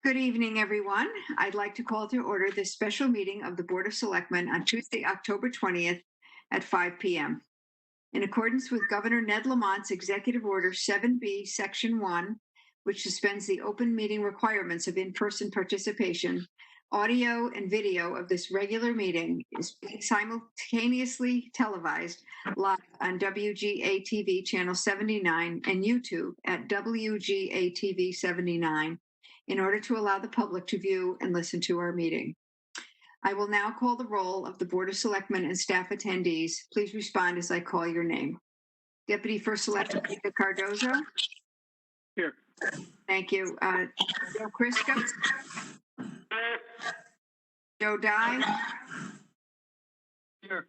Good evening, everyone. I'd like to call to order this special meeting of the Board of Selectmen on Tuesday, October 20th at 5 p.m. In accordance with Governor Ned Lamont's Executive Order 7B, Section 1, which suspends the open meeting requirements of in-person participation, audio and video of this regular meeting is being simultaneously televised live on WGA-TV Channel 79 and YouTube at WGA-TV 79 in order to allow the public to view and listen to our meeting. I will now call the roll of the Board of Selectmen and staff attendees. Please respond as I call your name. Deputy First Selectman Peter Cardozo. Here. Thank you. Joe Crisco. Joe Dye. Here.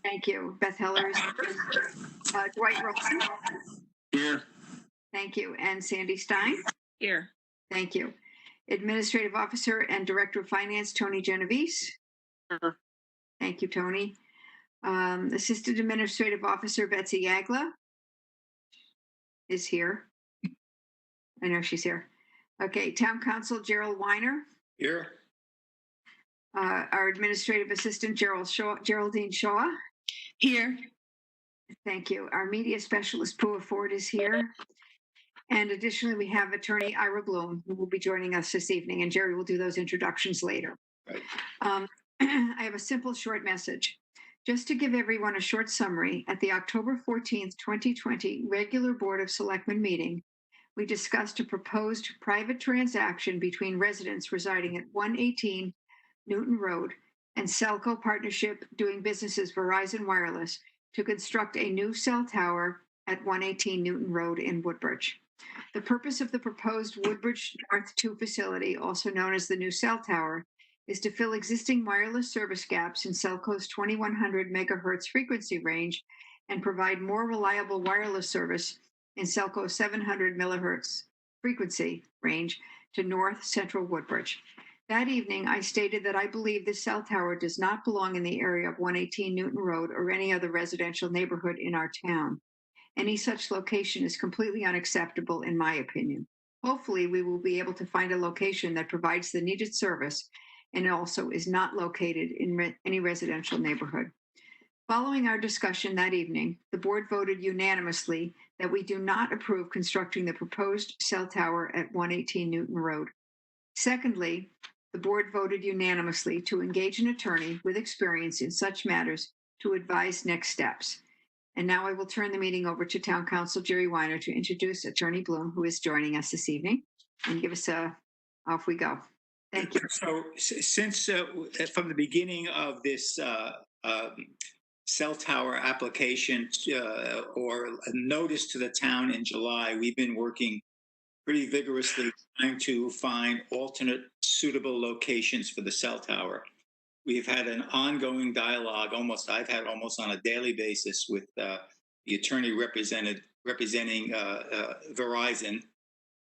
Thank you. Beth Heller is here. Dwight Wilson. Here. Thank you. And Sandy Stein. Here. Thank you. Administrative Officer and Director of Finance, Tony Genovese. Here. Thank you, Tony. Assistant Administrative Officer, Betsy Yagla is here. I know she's here. Okay, Town Council, Gerald Weiner. Here. Our Administrative Assistant, Geraldine Shaw. Here. Thank you. Our Media Specialist, Pua Ford, is here. And additionally, we have Attorney Ira Bloom, who will be joining us this evening, and Jerry will do those introductions later. Right. I have a simple, short message. Just to give everyone a short summary, at the October 14th, 2020 regular Board of Selectmen meeting, we discussed a proposed private transaction between residents residing at 118 Newton Road and Selco Partnership doing business as Verizon Wireless to construct a new cell tower at 118 Newton Road in Woodbridge. The purpose of the proposed Woodbridge North 2 facility, also known as the new cell tower, is to fill existing wireless service gaps in Selco's 2100 megahertz frequency range and provide more reliable wireless service in Selco's 700 millihertz frequency range to north central Woodbridge. That evening, I stated that I believe this cell tower does not belong in the area of 118 Newton Road or any other residential neighborhood in our town. Any such location is completely unacceptable, in my opinion. Hopefully, we will be able to find a location that provides the needed service and also is not located in any residential neighborhood. Following our discussion that evening, the board voted unanimously that we do not approve constructing the proposed cell tower at 118 Newton Road. Secondly, the board voted unanimously to engage an attorney with experience in such matters to advise next steps. And now I will turn the meeting over to Town Council Jerry Weiner to introduce Attorney Bloom, who is joining us this evening, and give us off we go. Thank you. So since from the beginning of this cell tower application or a notice to the town in July, we've been working pretty vigorously trying to find alternate suitable locations for the cell tower. We've had an ongoing dialogue, I've had almost on a daily basis with the attorney representing Verizon,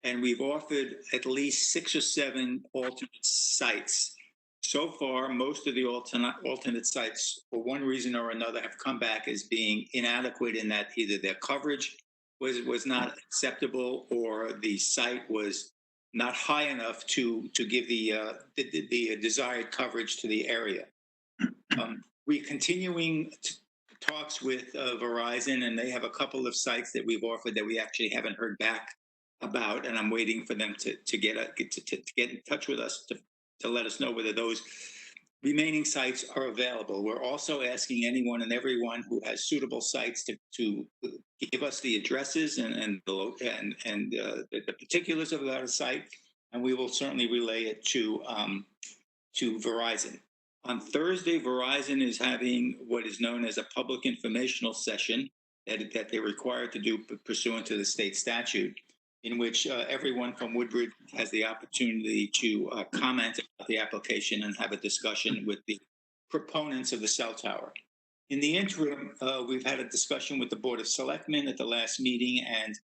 and we've offered at least 6 or 7 alternate sites. So far, most of the alternate sites, for one reason or another, have come back as being inadequate in that either their coverage was not acceptable or the site was not high enough to give the desired coverage to the area. We're continuing talks with Verizon, and they have a couple of sites that we've offered that we actually haven't heard back about, and I'm waiting for them to get in touch with us to let us know whether those remaining sites are available. We're also asking anyone and everyone who has suitable sites to give us the addresses and the particulars of that site, and we will certainly relay it to Verizon. On Thursday, Verizon is having what is known as a public informational session that they're required to do pursuant to the state statute, in which everyone from Woodbridge has the opportunity to comment about the application and have a discussion with the proponents of the cell tower. In the interim, we've had a discussion with the Board of Selectmen at the last meeting, and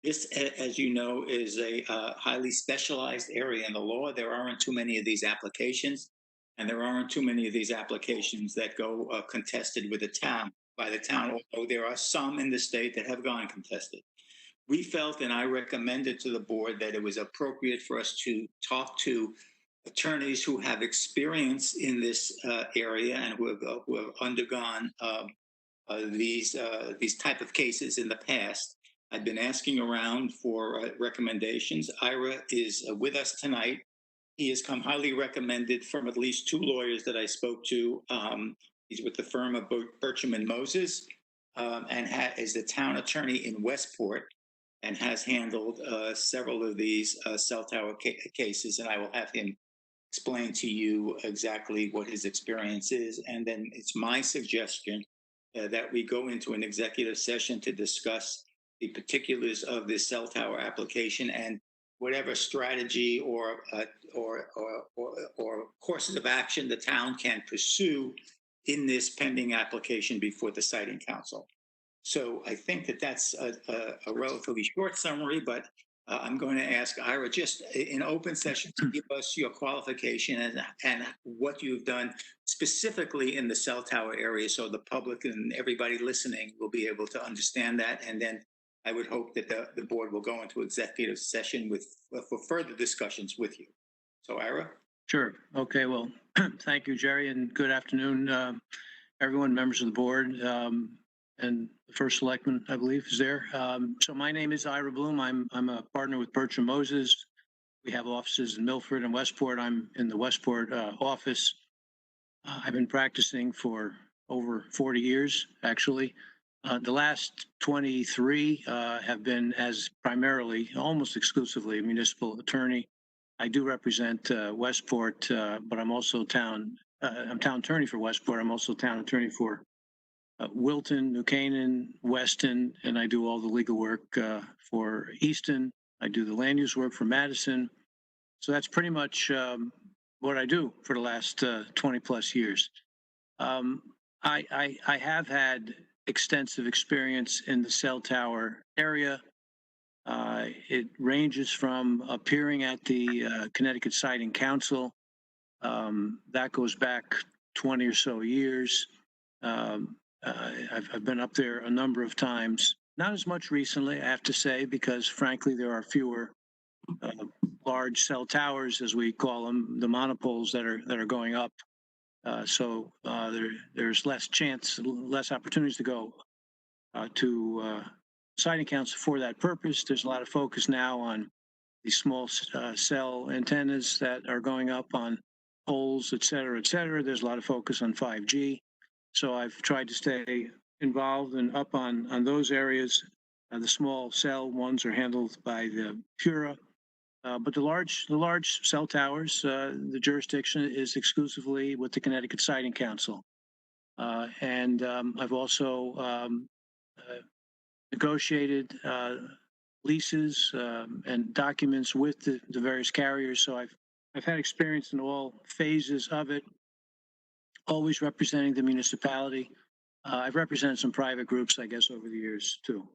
this, as you know, is a highly specialized area in the law. There aren't too many of these applications, and there aren't too many of these applications that go contested with the town, by the town, although there are some in the state that have gone contested. we felt, and I recommended to the board, that it was appropriate for us to talk to attorneys who have experience in this area and who have undergone these type of cases in the past. I've been asking around for recommendations. Ira is with us tonight. He has come highly recommended from at least two lawyers that I spoke to. He's with the firm of Bircham and Moses, and is the town attorney in Westport, and has handled several of these cell tower cases. And I will have him explain to you exactly what his experience is. And then it's my suggestion that we go into an executive session to discuss the particulars of this cell tower application and whatever strategy or courses of action the town can pursue in this pending application before the siting council. So I think that that's a relatively short summary, but I'm going to ask Ira just in open session to give us your qualification and what you've done specifically in the cell tower area, so the public and everybody listening will be able to understand that. And then I would hope that the board will go into executive session for further discussions with you. So Ira? Sure. Okay. Well, thank you, Jerry, and good afternoon, everyone, members of the board, and the first selectman, I believe, is there. So my name is Ira Bloom. I'm a partner with Bircham Moses. We have offices in Milford and Westport. I'm in the Westport office. I've been practicing for over 40 years, actually. The last 23 have been as primarily, almost exclusively, a municipal attorney. I do represent Westport, but I'm also I'm town attorney for Westport. I'm also town attorney for Wilton, New Canaan, Weston, and I do all the legal work for Easton. I do the land use work for Madison. So that's pretty much what I do for the last 20 plus years. I have had extensive experience in the cell tower area. It ranges from appearing at the Connecticut Siting Council. That goes back 20 or so years. I've been up there a number of times, not as much recently, I have to say, because frankly, there are fewer large cell towers, as we call them, the monopoles that are going up. So there's less chance, less opportunities to go to siting council for that purpose. There's a lot of focus now on these small cell antennas that are going up on poles, et cetera, et cetera. There's a lot of focus on 5G. So I've tried to stay involved and up on those areas. The small cell ones are handled by the PURA, but the large cell towers, the jurisdiction is exclusively with the Connecticut Siting Council. And I've also negotiated leases and documents with the various carriers. So I've had experience in all phases of it, always representing the municipality. I've represented some private groups, I guess, over the years too,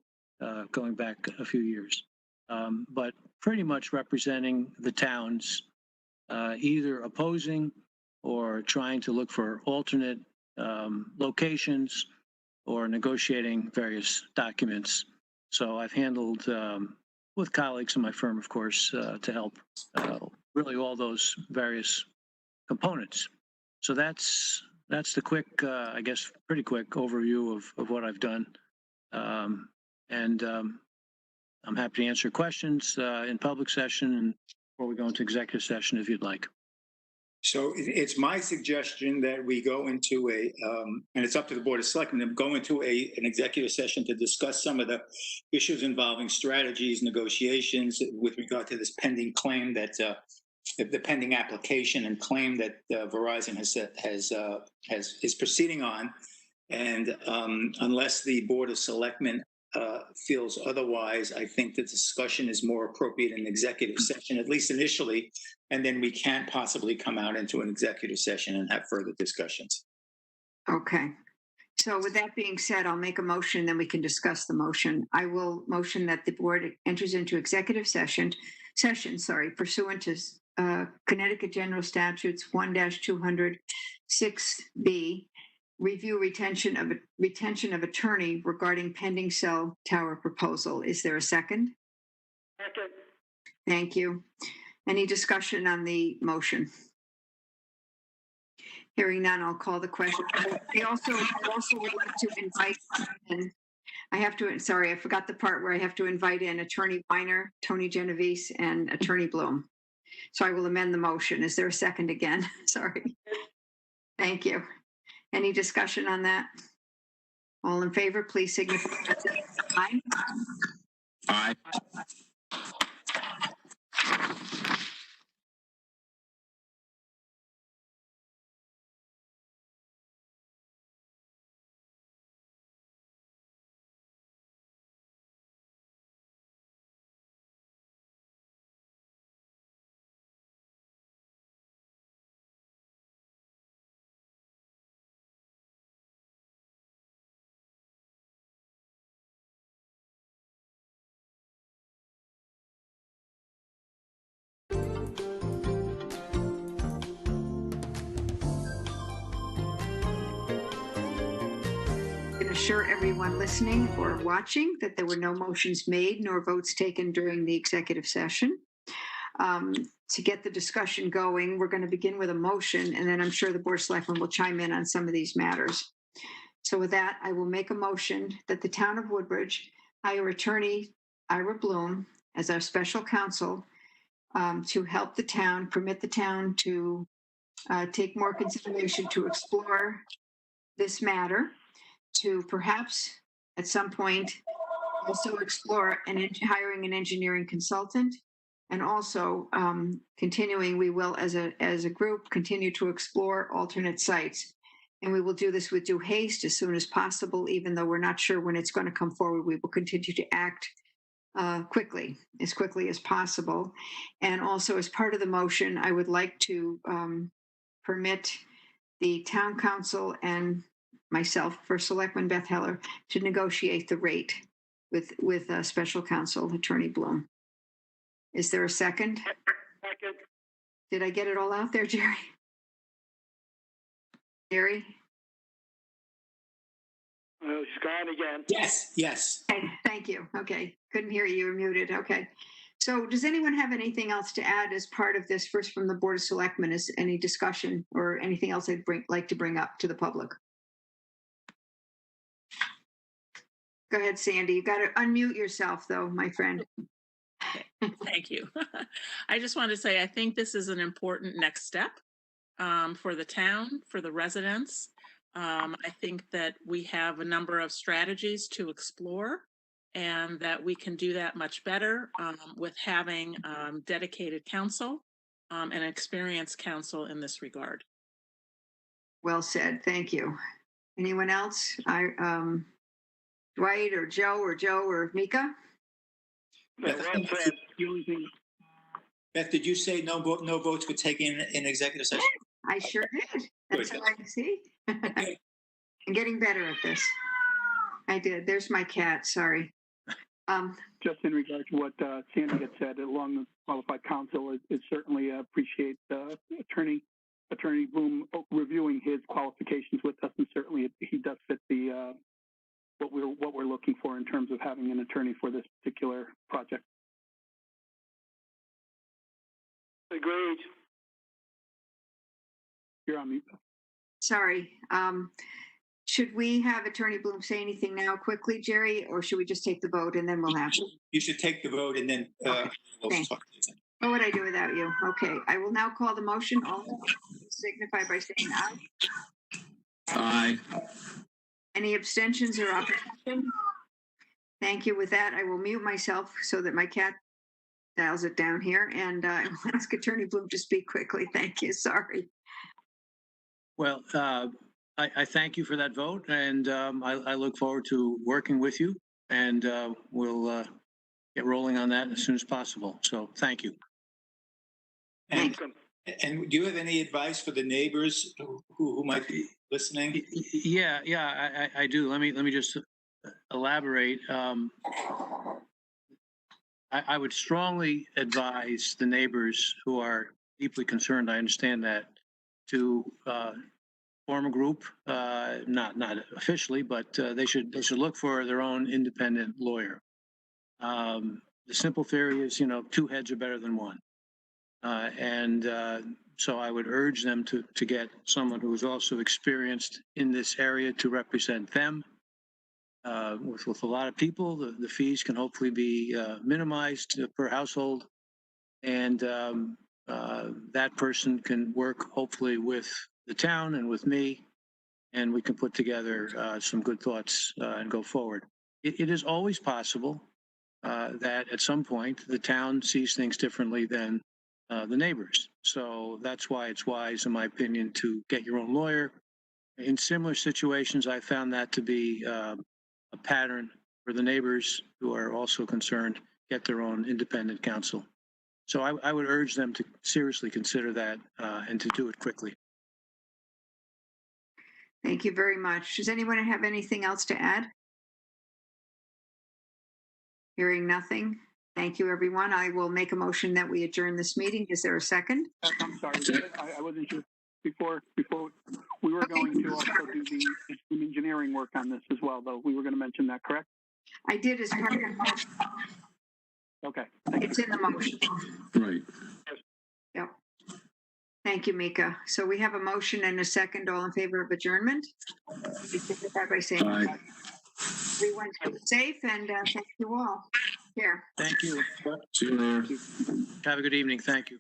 going back a few years. But pretty much representing the towns, either opposing or trying to look for alternate locations or negotiating various documents. So I've handled with colleagues in my firm, of course, to help really all those various components. So that's the quick, I guess, pretty quick overview of what I've done. And I'm happy to answer questions in public session and before we go into executive session, if you'd like. So it's my suggestion that we go into and it's up to the Board of Selectmen, to go into an executive session to discuss some of the issues involving strategies, negotiations with regard to this pending claim that the pending application and claim that Verizon is proceeding on. And unless the Board of Selectmen feels otherwise, I think the discussion is more appropriate in executive session, at least initially, and then we can't possibly come out into an executive session and have further discussions. Okay. So with that being said, I'll make a motion, then we can discuss the motion. I will motion that the board enters into executive session, pursuant to Connecticut General Statutes 1-200 6B review retention of attorney regarding pending cell tower proposal. Is there a second? Second. Thank you. Any discussion on the motion? Hearing none, I'll call the question. I also would like to invite in, sorry, I forgot the part where I have to invite in Attorney Weiner, Tony Genovese, and Attorney Bloom. So I will amend the motion. Is there a second again? Sorry. Thank you. Any discussion on that? All in favor, please signify by saying aye. Aye. I can assure everyone listening or watching that there were no motions made nor votes taken during the executive session. To get the discussion going, we're going to begin with a motion, and then I'm sure the Board of Selectmen will chime in on some of these matters. So with that, I will make a motion that the town of Woodbridge hire attorney Ira Bloom as our special counsel to help the town, permit the town to take more consideration to explore this matter, to perhaps at some point also explore hiring an engineering consultant, and also continuing, we will as a group continue to explore alternate sites. And we will do this with due haste as soon as possible, even though we're not sure when it's going to come forward. We will continue to act quickly as possible. And also, as part of the motion, I would like to permit the town council and myself, First Selectman Beth Heller, to negotiate the rate with special counsel Attorney Bloom. Is there a second? Second. Did I get it all out there, Jerry? Jerry? She's gone again. Yes. Okay, thank you. Okay, couldn't hear you. You were muted. Okay. So does anyone have anything else to add as part of this, first from the Board of Selectmen? Is any discussion or anything else I'd like to bring up to the public? Go ahead, Sandy. You got to unmute yourself, though, my friend. Thank you. I just wanted to say, I think this is an important next step for the town, for the residents. I think that we have a number of strategies to explore and that we can do that much better with having dedicated counsel and experienced counsel in this regard. Well said. Thank you. Anyone else? Dwight or Joe or Mika? Beth, Beth, did you say no votes were taken in executive session? I sure did. That's how I see. Okay. I'm getting better at this. I did. There's my cat. Sorry. Just in regard to what Sandy had said, along with qualified counsel, is certainly appreciate Attorney Bloom reviewing his qualifications with us, and certainly he does fit the what we're looking for in terms of having an attorney for this particular project. Agreed. You're on mute. Sorry. Should we have Attorney Bloom say anything now quickly, Jerry, or should we just take the vote and then we'll have? You should take the vote and then we'll Thanks. talk to you. What would I do without you? Okay, I will now call the motion. All signify by saying aye. Aye. Any abstentions or opposition? Thank you. With that, I will mute myself so that my cat dials it down here, and I will ask Attorney Bloom to speak quickly. Thank you. Sorry. Well, I thank you for that vote, and I look forward to working with you, and we'll get rolling on that as soon as possible. So thank you. And do you have any advice for the neighbors who might be listening? Yeah, I do. Let me just elaborate. I would strongly advise the neighbors who are deeply concerned, I understand that, to form a group, not officially, but they should look for their own independent lawyer. The simple theory is, two heads are better than one. So I would urge them to get someone who is also experienced in this area to represent them. With a lot of people, the fees can hopefully be minimized per household. And that person can work hopefully with the town and with me, and we can put together some good thoughts and go forward. It is always possible that at some point the town sees things differently than the neighbors. So that's why it's wise, in my opinion, to get your own lawyer. In similar situations, I found that to be a pattern for the neighbors who are also concerned, get their own independent counsel. So I would urge them to seriously consider that and to do it quickly. Thank you very much. Does anyone have anything else to add? Hearing nothing. Thank you, everyone. I will make a motion that we adjourn this meeting. Is there a second? I'm sorry, I wasn't sure. Before we were going to also do the engineering work on this as well, though. We were going to mention that, correct? I did as part of the motion. Okay. It's in the motion. Right. Yep. Thank you, Mika. So we have a motion and a second. All in favor of adjournment? Please signify by saying Aye. aye. Everyone stay safe and thank you all. Here. Thank you. See you later. Have a good evening. Thank you.